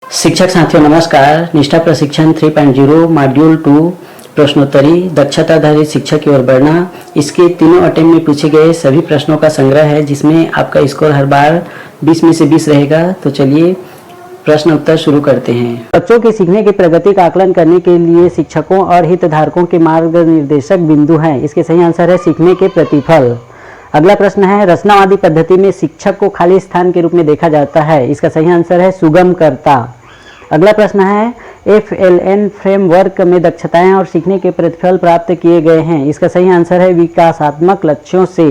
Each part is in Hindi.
शिक्षक साथियों नमस्कार। निष्ठा प्रशिक्षण 3.0 मॉड्यूल 2 प्रश्नोत्तरी दक्षताधारित शिक्षा की ओर बढ़ना, इसके तीनों अटेम्प्ट में पूछे गए सभी प्रश्नों का संग्रह है, जिसमें आपका स्कोर हर बार 20 में से 20 रहेगा। तो चलिए प्रश्न उत्तर शुरू करते हैं। बच्चों के सीखने की प्रगति का आकलन करने के लिए शिक्षकों और हितधारकों के मार्गनिर्देशक बिंदु हैं। इसके सही आंसर है सीखने के प्रतिफल। अगला प्रश्न है, रचनावादी पद्धति में शिक्षक को खाली स्थान के रूप में देखा जाता है। इसका सही आंसर है सुगमकर्ता। अगला प्रश्न है, FLN फ्रेमवर्क में दक्षताएं और सीखने के प्रतिफल प्राप्त किए गए हैं। इसका सही आंसर है विकासात्मक लक्ष्यों से।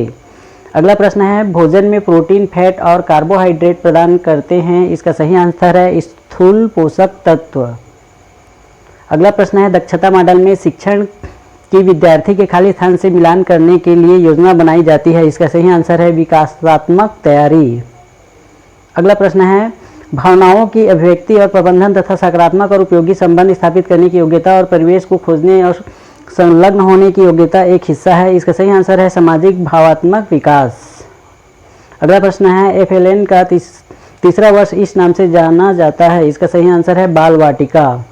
अगला प्रश्न है, भोजन में प्रोटीन, फैट और कार्बोहाइड्रेट प्रदान करते हैं। इसका सही आंसर है स्थूल पोषक तत्व। अगला प्रश्न है, दक्षता मॉडल में शिक्षण की विद्यार्थी के खाली स्थान से मिलान करने के लिए योजना बनाई जाती है। इसका सही आंसर है विकासात्मक तैयारी। अगला प्रश्न है, भावनाओं की अभिव्यक्ति और प्रबंधन तथा सकारात्मक और उपयोगी संबंध स्थापित करने की योग्यता और परिवेश को खोजने और संलग्न होने की योग्यता एक हिस्सा है। इसका सही आंसर है सामाजिक भावात्मक विकास। अगला प्रश्न है, FLN का तीसरा वर्ष इस नाम से जाना जाता है। इसका सही आंसर है बाल वाटिका।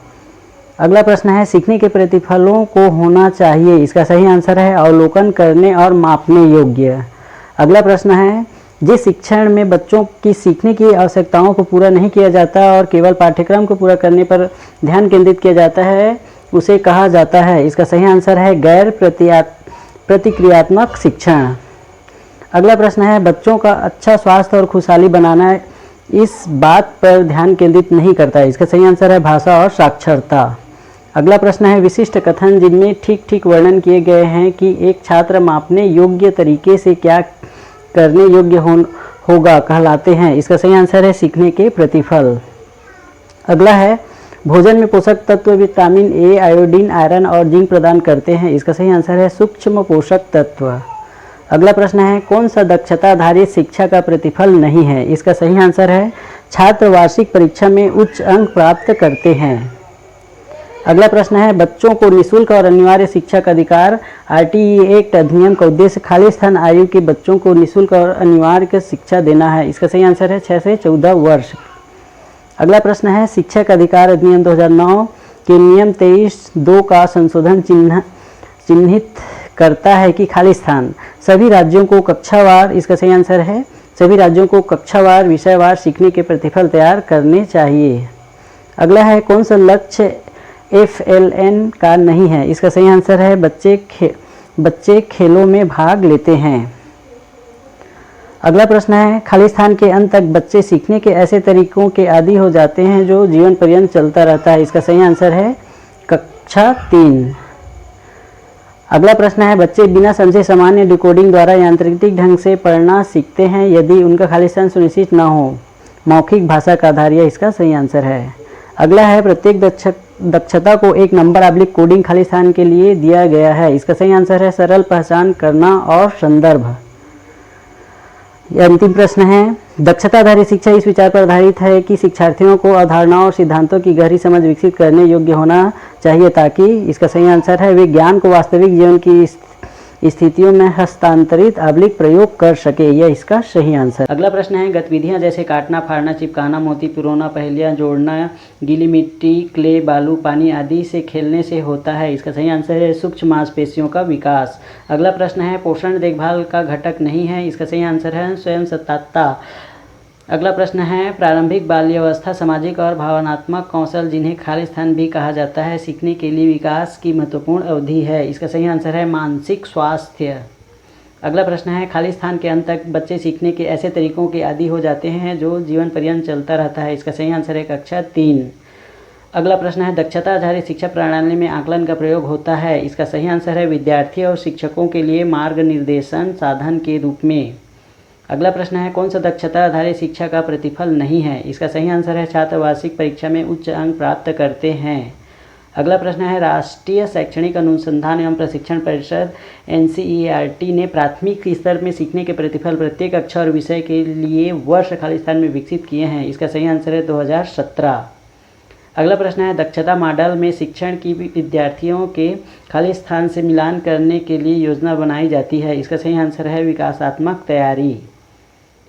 अगला प्रश्न है, सीखने के प्रतिफलों को होना चाहिए। इसका सही आंसर है अवलोकन करने और मापने योग्य। अगला प्रश्न है, जिस शिक्षण में बच्चों की सीखने की आवश्यकताओं को पूरा नहीं किया जाता और केवल पाठ्यक्रम को पूरा करने पर ध्यान केंद्रित किया जाता है, उसे कहा जाता है। इसका सही आंसर है गैर प्रतिक्रियात्मक शिक्षण। अगला प्रश्न है, बच्चों का अच्छा स्वास्थ्य और खुशहाली बनाना इस बात पर ध्यान केंद्रित नहीं करता है। इसका सही आंसर है भाषा और साक्षरता। अगला प्रश्न है, विशिष्ट कथन जिनमें ठीक ठीक वर्णन किए गए हैं कि एक छात्र मापने योग्य तरीके से क्या करने योग्य होगा कहलाते हैं। इसका सही आंसर है सीखने के प्रतिफल। अगला है, भोजन में पोषक तत्व विटामिन ए, आयोडीन, आयरन और जिंक प्रदान करते हैं। इसका सही आंसर है सूक्ष्म पोषक तत्व। अगला प्रश्न है, कौन सा दक्षता आधारित शिक्षा का प्रतिफल नहीं है। इसका सही आंसर है छात्र वार्षिक परीक्षा में उच्च अंक प्राप्त करते हैं। अगला प्रश्न है, बच्चों को निःशुल्क और अनिवार्य शिक्षा का अधिकार। RTE एक्ट अधिनियम का उद्देश्य खाली स्थान आयु के बच्चों को निःशुल्क और अनिवार्य शिक्षा देना है। इसका सही आंसर है 6 से 14 वर्ष। अगला प्रश्न है, शिक्षक अधिकार अधिनियम 2009 के नियम 23(2) का संशोधन चिन्हित करता है कि खाली स्थान सभी राज्यों को कक्षावार, इसका सही आंसर है सभी राज्यों को कक्षावार विषयवार सीखने के प्रतिफल तैयार करने चाहिए। अगला है, कौन सा लक्ष्य FLN का नहीं है। इसका सही आंसर है बच्चे खेलों में भाग लेते हैं। अगला प्रश्न है, खाली स्थान के अंत तक बच्चे सीखने के ऐसे तरीकों के आदी हो जाते हैं जो जीवन पर्यंत चलता रहता है। इसका सही आंसर है कक्षा 3। अगला प्रश्न है, बच्चे बिना समझे सामान्य डिकोडिंग द्वारा यांत्रिक ढंग से पढ़ना सीखते हैं यदि उनका खाली स्थान सुनिश्चित न हो। मौखिक भाषा का आधार, यह इसका सही आंसर है। अगला है, प्रत्येक दक्षता को एक नंबर / कोडिंग खाली स्थान के लिए दिया गया है। इसका सही आंसर है सरल पहचान करना और संदर्भ। अंतिम प्रश्न है, दक्षता आधारित शिक्षा इस विचार पर आधारित है कि शिक्षार्थियों को अवधारणाओं और सिद्धांतों की गहरी समझ विकसित करने योग्य होना चाहिए ताकि, इसका सही आंसर है वे ज्ञान को वास्तविक जीवन की स्थितियों में हस्तांतरित प्रयोग कर सके। यह इसका सही आंसर। अगला प्रश्न है, गतिविधियां जैसे काटना, फाड़ना, चिपकाना, मोती पिरोना, पहेलियां जोड़ना, गीली मिट्टी, क्ले, बालू, पानी आदि से खेलने से होता है। इसका सही आंसर है सूक्ष्म मांसपेशियों का विकास। अगला प्रश्न है, पोषण देखभाल का घटक नहीं है। इसका सही आंसर है स्वयं सत्ता। अगला प्रश्न है, प्रारंभिक बाल्यावस्था सामाजिक और भावनात्मक कौशल जिन्हें खाली स्थान भी कहा जाता है सीखने के लिए विकास की महत्वपूर्ण अवधि है। इसका सही आंसर है मानसिक स्वास्थ्य। अगला प्रश्न है, खाली स्थान के अंत तक बच्चे सीखने के ऐसे तरीकों के आदी हो जाते हैं जो जीवन पर्यंत चलता रहता है। इसका सही आंसर है कक्षा 3। अगला प्रश्न है, दक्षता आधारित शिक्षा प्रणाली में आकलन का प्रयोग होता है। इसका सही आंसर है विद्यार्थी और शिक्षकों के लिए मार्ग निर्देशन साधन के रूप में। अगला प्रश्न है, कौन सा दक्षता आधारित शिक्षा का प्रतिफल नहीं है। इसका सही आंसर है छात्र वार्षिक परीक्षा में उच्च अंक प्राप्त करते हैं। अगला प्रश्न है, राष्ट्रीय शैक्षणिक अनुसंधान एवं प्रशिक्षण परिषद NCERT ने प्राथमिक स्तर में सीखने के प्रतिफल प्रत्येक कक्षा और विषय के लिए वर्ष खाली स्थान में विकसित किए हैं। इसका सही आंसर है 2017। अगला प्रश्न है, दक्षता मॉडल में शिक्षण की विद्यार्थियों के खाली स्थान से मिलान करने के लिए योजना बनाई जाती है। इसका सही आंसर है विकासात्मक तैयारी।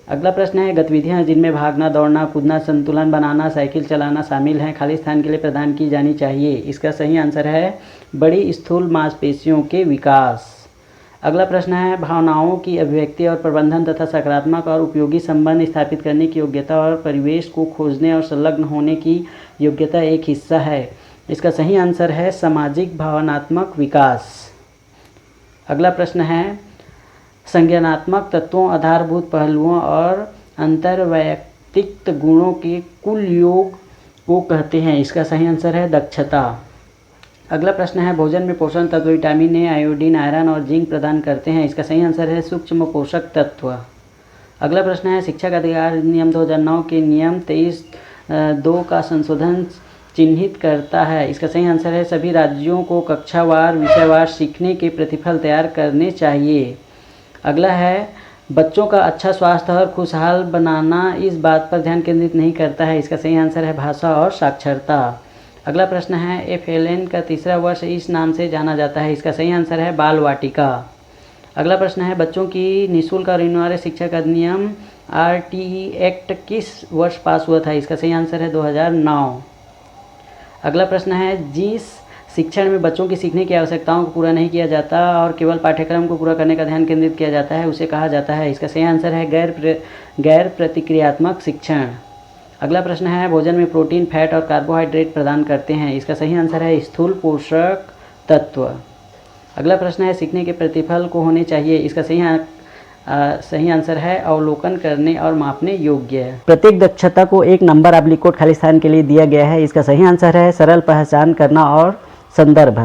अगला प्रश्न है गतिविधियां जिनमें भागना, दौड़ना, कूदना, संतुलन बनाना, साइकिल चलाना शामिल हैं खाली स्थान के लिए प्रदान की जानी चाहिए। इसका सही आंसर है बड़ी स्थूल मांसपेशियों के विकास। अगला प्रश्न है भावनाओं की अभिव्यक्ति और प्रबंधन तथा सकारात्मक और उपयोगी संबंध स्थापित करने की योग्यता और परिवेश को खोजने और संलग्न होने की योग्यता एक हिस्सा है। इसका सही आंसर है सामाजिक भावनात्मक विकास। अगला प्रश्न है संज्ञानात्मक तत्वों, आधारभूत पहलुओं और अंतर्वैयक्तिक गुणों के कुल योग को कहते हैं। इसका सही आंसर है दक्षता। अगला प्रश्न है भोजन में पोषण तत्व विटामिन ए, आयोडीन, आयरन और जिंक प्रदान करते हैं। इसका सही आंसर है सूक्ष्म पोषक तत्व। अगला प्रश्न है शिक्षा का अधिकार नियम 2009 के नियम 23(2) का संशोधन चिन्हित करता है। इसका सही आंसर है सभी राज्यों को कक्षावार विषयवार सीखने के प्रतिफल तैयार करने चाहिए। अगला है बच्चों का अच्छा स्वास्थ्य और खुशहाल बनाना इस बात पर ध्यान केंद्रित नहीं करता है। इसका सही आंसर है भाषा और साक्षरता। अगला प्रश्न है FLN का तीसरा वर्ष इस नाम से जाना जाता है। इसका सही आंसर है बाल वाटिका। अगला प्रश्न है बच्चों की निःशुल्क और अनिवार्य शिक्षा का अधिनियम RTE एक्ट किस वर्ष पास हुआ था। इसका सही आंसर है 2009। अगला प्रश्न है जिस शिक्षण में बच्चों की सीखने की आवश्यकताओं को पूरा नहीं किया जाता और केवल पाठ्यक्रम को पूरा करने का ध्यान केंद्रित किया जाता है उसे कहा जाता है। इसका सही आंसर है गैर प्रतिक्रियात्मक शिक्षण। अगला प्रश्न है भोजन में प्रोटीन, फैट और कार्बोहाइड्रेट प्रदान करते हैं। इसका सही आंसर है स्थूल पोषक तत्व। अगला प्रश्न है सीखने के प्रतिफल को होने चाहिए। इसका सही आंसर है अवलोकन करने और मापने योग्य। प्रत्येक दक्षता को एक नंबर अब्लिकोट खाली स्थान के लिए दिया गया है। इसका सही आंसर है सरल पहचान करना और संदर्भ।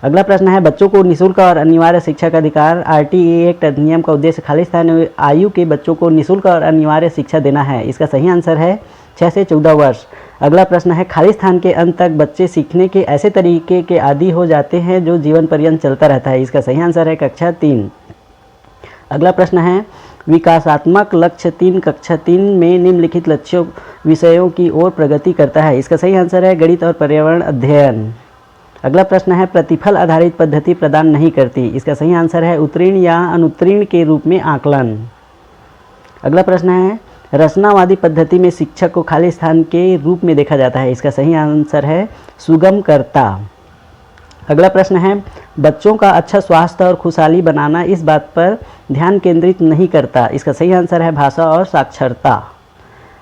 अगला प्रश्न है बच्चों को निःशुल्क और अनिवार्य शिक्षा का अधिकार RTE एक्ट अधिनियम का उद्देश्य खाली स्थान आयु के बच्चों को निःशुल्क और अनिवार्य शिक्षा देना है। इसका सही आंसर है 6 से 14 वर्ष। अगला प्रश्न है खाली स्थान के अंत तक बच्चे सीखने के ऐसे तरीके के आदी हो जाते हैं जो जीवन पर्यंत चलता रहता है। इसका सही आंसर है कक्षा 3। अगला प्रश्न है विकासात्मक लक्ष्य 3 कक्षा 3 में निम्नलिखित लक्ष्यों विषयों की ओर प्रगति करता है। इसका सही आंसर है गणित और पर्यावरण अध्ययन। अगला प्रश्न है प्रतिफल आधारित पद्धति प्रदान नहीं करती। इसका सही आंसर है उत्तीर्ण या अनुत्तीर्ण के रूप में आकलन। अगला प्रश्न है रचनावादी पद्धति में शिक्षक को खाली स्थान के रूप में देखा जाता है। इसका सही आंसर है सुगमकर्ता। अगला प्रश्न है बच्चों का अच्छा स्वास्थ्य और खुशहाली बनाना इस बात पर ध्यान केंद्रित नहीं करता। इसका सही आंसर है भाषा और साक्षरता।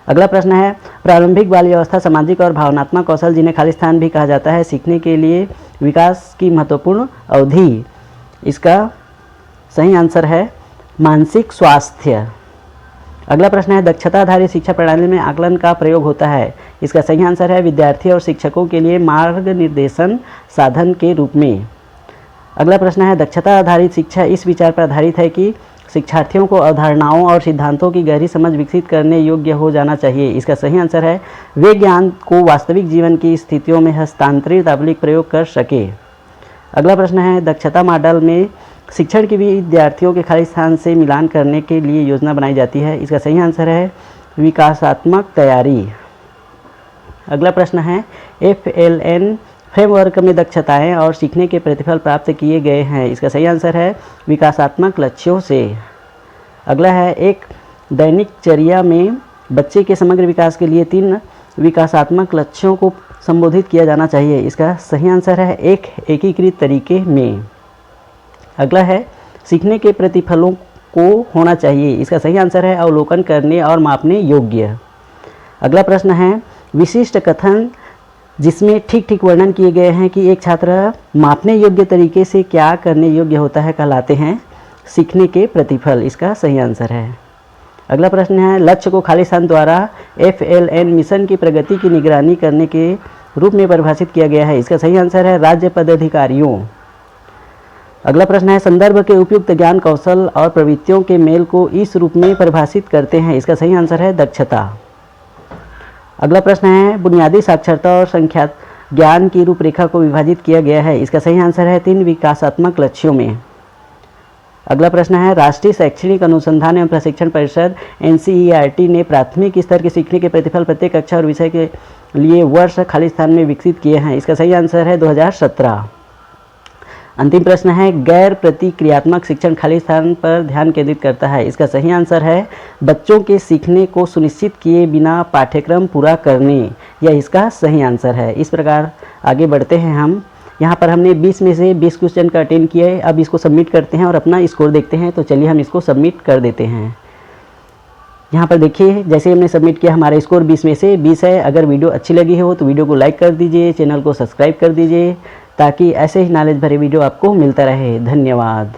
अगला प्रश्न है प्रारंभिक बाल्यावस्था सामाजिक और भावनात्मक कौशल जिन्हें खाली स्थान भी कहा जाता है सीखने के लिए विकास की महत्वपूर्ण अवधि। इसका सही आंसर है मानसिक स्वास्थ्य। अगला प्रश्न है दक्षता आधारित शिक्षा प्रणाली में आकलन का प्रयोग होता है। इसका सही आंसर है विद्यार्थी और शिक्षकों के लिए मार्ग निर्देशन साधन के रूप में। अगला प्रश्न है दक्षता आधारित शिक्षा इस विचार पर आधारित है कि शिक्षार्थियों को अवधारणाओं और सिद्धांतों की गहरी समझ विकसित करने योग्य हो जाना चाहिए। इसका सही आंसर है वे ज्ञान को वास्तविक जीवन की स्थितियों में हस्तांतरित आंतरिक प्रयोग कर सके। अगला प्रश्न है दक्षता मॉडल में शिक्षण के विद्यार्थियों के खाली स्थान से मिलान करने के लिए योजना बनाई जाती है। इसका सही आंसर है विकासात्मक तैयारी। अगला प्रश्न है FLN फ्रेमवर्क में दक्षताएं और सीखने के प्रतिफल प्राप्त किए गए हैं। इसका सही आंसर है विकासात्मक लक्ष्यों से। अगला है एक दैनिक चर्या में बच्चे के समग्र विकास के लिए 3 विकासात्मक लक्ष्यों को संबोधित किया जाना चाहिए। इसका सही आंसर है एक एकीकृत तरीके में। अगला है सीखने के प्रतिफलों को होना चाहिए। इसका सही आंसर है अवलोकन करने और मापने योग्य। अगला प्रश्न है विशिष्ट कथन जिसमें ठीक ठीक वर्णन किए गए हैं कि एक छात्र मापने योग्य तरीके से क्या करने योग्य होता है कहलाते हैं सीखने के प्रतिफल। इसका सही आंसर है। अगला प्रश्न है लक्ष्य को खाली स्थान द्वारा FLN मिशन की प्रगति की निगरानी करने के रूप में परिभाषित किया गया है। इसका सही आंसर है राज्य पदाधिकारियों। अगला प्रश्न है संदर्भ के उपयुक्त ज्ञान कौशल और प्रवृत्तियों के मेल को इस रूप में परिभाषित करते हैं। इसका सही आंसर है दक्षता। अगला प्रश्न है बुनियादी साक्षरता और संख्या ज्ञान की रूपरेखा को विभाजित किया गया है। इसका सही आंसर है 3 विकासात्मक लक्ष्यों में। अगला प्रश्न है राष्ट्रीय शैक्षणिक अनुसंधान एवं प्रशिक्षण परिषद NCERT ने प्राथमिक स्तर के सीखने के प्रतिफल प्रत्येक कक्षा और विषय के लिए वर्ष खाली स्थान में विकसित किए हैं। इसका सही आंसर है 2017। अंतिम प्रश्न है, गैर प्रतिक्रियात्मक शिक्षण खाली स्थान पर ध्यान केंद्रित करता है। इसका सही आंसर है बच्चों के सीखने को सुनिश्चित किए बिना पाठ्यक्रम पूरा करने। यह इसका सही आंसर है। इस प्रकार आगे बढ़ते हैं हम। यहाँ पर हमने 20 में से 20 क्वेश्चन का अटेंड किया है। अब इसको सबमिट करते हैं और अपना स्कोर देखते हैं। तो चलिए हम इसको सबमिट कर देते हैं। यहाँ पर देखिए, जैसे हमने सबमिट किया हमारा स्कोर 20 में से 20 है। अगर वीडियो अच्छी लगी हो तो वीडियो को लाइक कर दीजिए, चैनल को सब्सक्राइब कर दीजिए, ताकि ऐसे ही नॉलेज भरे वीडियो आपको मिलता रहे। धन्यवाद।